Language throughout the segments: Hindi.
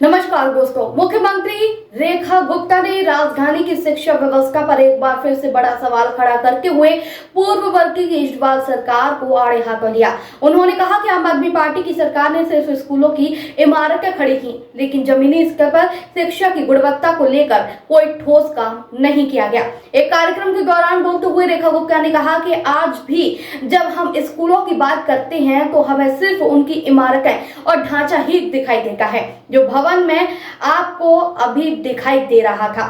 नमस्कार दोस्तों, मुख्यमंत्री रेखा गुप्ता ने राजधानी की शिक्षा व्यवस्था पर एक बार फिर से बड़ा सवाल खड़ा करते हुए पूर्ववर्ती केजरीवाल सरकार को आड़े हाथों लिया। उन्होंने कहा कि आम आदमी पार्टी की सरकार ने सिर्फ स्कूलों की इमारतें खड़ी की, लेकिन जमीनी स्तर पर शिक्षा की गुणवत्ता को लेकर कोई ठोस काम नहीं किया गया। एक कार्यक्रम के दौरान बोलते हुए रेखा गुप्ता ने कहा कि आज भी जब हम स्कूलों की बात करते हैं तो हमें सिर्फ उनकी इमारतें और ढांचा ही दिखाई देता है जो भवन में आपको अभी दिखाई दे रहा था।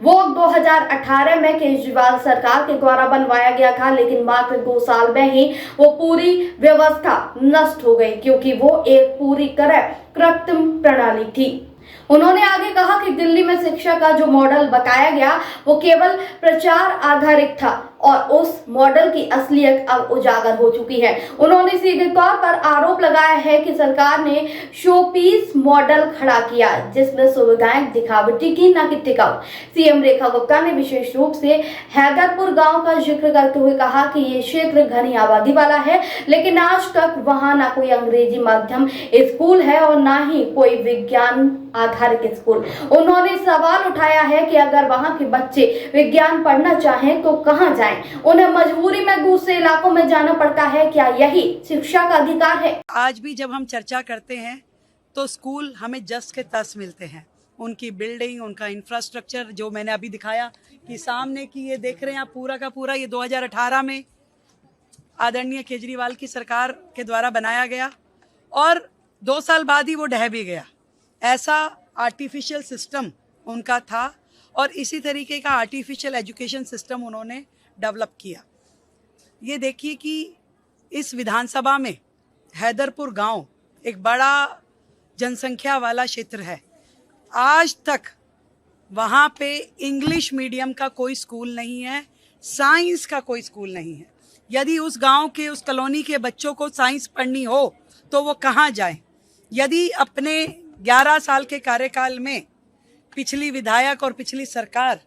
वो 2018 में केजरीवाल सरकार के द्वारा बनवाया गया था, लेकिन मात्र 2 साल में ही वो पूरी व्यवस्था नष्ट हो गई क्योंकि वो एक पूरी तरह कृत्रिम प्रणाली थी। उन्होंने आगे कहा कि दिल्ली में शिक्षा का जो मॉडल बताया गया वो केवल प्रचार आधारित था और उस मॉडल की असलियत अब उजागर हो चुकी है। उन्होंने सीधे तौर पर आरोप लगाया है कि सरकार ने शोपीस मॉडल खड़ा किया जिसमें सुविधाएं दिखावटी की, न कि टिकाऊ। सीएम रेखा गुप्ता ने विशेष रूप से हैदरपुर गांव का जिक्र करते हुए कहा कि ये क्षेत्र घनी आबादी वाला है, लेकिन आज तक वहां ना कोई अंग्रेजी माध्यम स्कूल है और ना ही कोई विज्ञान आधारित स्कूल। उन्होंने सवाल उठाया है कि अगर वहां के बच्चे विज्ञान पढ़ना चाहें तो कहां जाएं? उन्हें मजबूरी में दूसरे इलाकों में जाना पड़ता है। क्या यही शिक्षा का अधिकार है? आज भी जब हम चर्चा करते हैं तो स्कूल हमें जस के तस मिलते हैं। उनकी बिल्डिंग, उनका इंफ्रास्ट्रक्चर जो मैंने अभी दिखाया कि सामने की ये देख रहे हैं आप, पूरा का पूरा ये 2018 में आदरणीय केजरीवाल की सरकार के द्वारा बनाया गया और 2 साल बाद ही वो ढह भी गया। ऐसा आर्टिफिशियल सिस्टम उनका था और इसी तरीके का आर्टिफिशियल एजुकेशन सिस्टम उन्होंने डेवलप किया। ये देखिए कि इस विधानसभा में हैदरपुर गांव एक बड़ा जनसंख्या वाला क्षेत्र है। आज तक वहाँ पे इंग्लिश मीडियम का कोई स्कूल नहीं है, साइंस का कोई स्कूल नहीं है। यदि उस गांव के, उस कॉलोनी के बच्चों को साइंस पढ़नी हो तो वो कहाँ जाएं? यदि अपने 11 साल के कार्यकाल में पिछली विधायक और पिछली सरकार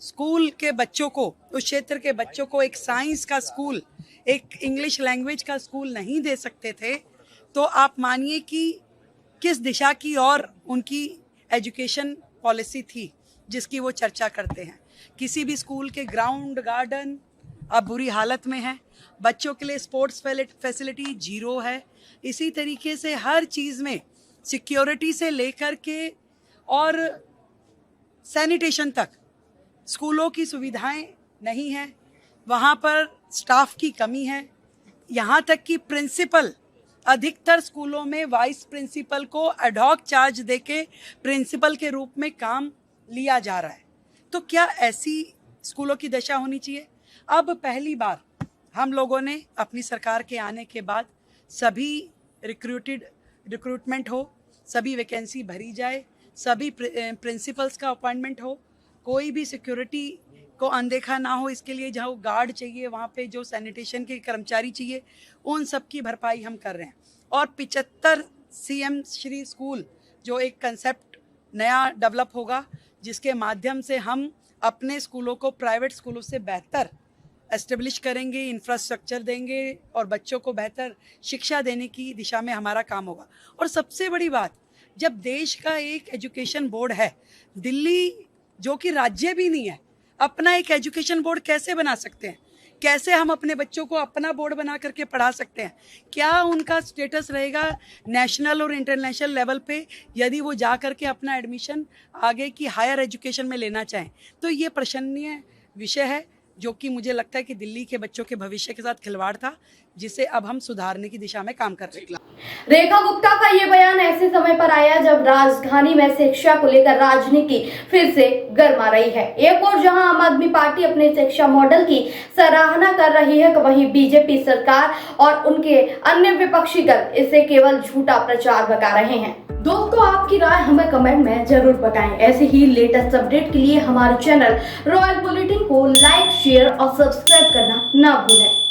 स्कूल के बच्चों को, उस क्षेत्र के बच्चों को एक साइंस का स्कूल, एक इंग्लिश लैंग्वेज का स्कूल नहीं दे सकते थे, तो आप मानिए कि किस दिशा की और उनकी एजुकेशन पॉलिसी थी जिसकी वो चर्चा करते हैं। किसी भी स्कूल के ग्राउंड, गार्डन अब बुरी हालत में है। बच्चों के लिए स्पोर्ट्स फैसिलिटी जीरो है। इसी तरीके से हर चीज़ में सिक्योरिटी से लेकर के और सैनिटेशन तक स्कूलों की सुविधाएं नहीं हैं। वहाँ पर स्टाफ की कमी है। यहाँ तक कि प्रिंसिपल, अधिकतर स्कूलों में वाइस प्रिंसिपल को एडहॉक चार्ज देके प्रिंसिपल के रूप में काम लिया जा रहा है। तो क्या ऐसी स्कूलों की दशा होनी चाहिए? अब पहली बार हम लोगों ने अपनी सरकार के आने के बाद सभी रिक्रूटमेंट हो, सभी वैकेंसी भरी जाए, सभी प्रिंसिपल्स का अपॉइंटमेंट हो, कोई भी सिक्योरिटी को अनदेखा ना हो। इसके लिए जहाँ गार्ड चाहिए, वहाँ पे जो सैनिटेशन के कर्मचारी चाहिए, उन सब की भरपाई हम कर रहे हैं। और 75 सीएम श्री स्कूल जो एक कंसेप्ट नया डेवलप होगा जिसके माध्यम से हम अपने स्कूलों को प्राइवेट स्कूलों से बेहतर एस्टेब्लिश करेंगे, इंफ्रास्ट्रक्चर देंगे और बच्चों को बेहतर शिक्षा देने की दिशा में हमारा काम होगा। और सबसे बड़ी बात, जब देश का एक एजुकेशन बोर्ड है, दिल्ली जो कि राज्य भी नहीं है, अपना एक एजुकेशन बोर्ड कैसे बना सकते हैं? कैसे हम अपने बच्चों को अपना बोर्ड बना करके पढ़ा सकते हैं? क्या उनका स्टेटस रहेगा नेशनल और इंटरनेशनल लेवल पे यदि वो जा करके अपना एडमिशन आगे की हायर एजुकेशन में लेना चाहें? तो ये प्रशंसनीय विषय है जो कि मुझे लगता है कि दिल्ली के बच्चों के भविष्य के साथ खिलवाड़ था, जिसे अब हम सुधारने की दिशा में काम कर रहे हैं। रेखा गुप्ता का ये बयान ऐसे समय पर आया जब राजधानी में शिक्षा को लेकर राजनीति फिर से गर्मा रही है। एक और जहां आम आदमी पार्टी अपने शिक्षा मॉडल की सराहना कर रही है तो वहीं बीजेपी सरकार और उनके अन्य विपक्षी दल इसे केवल झूठा प्रचार बता रहे हैं। दोस्तों, आपकी राय हमें कमेंट में जरूर बताएं। ऐसे ही लेटेस्ट अपडेट के लिए हमारे चैनल रॉयल बुलेटिन को लाइक, शेयर और सब्सक्राइब करना ना भूलें।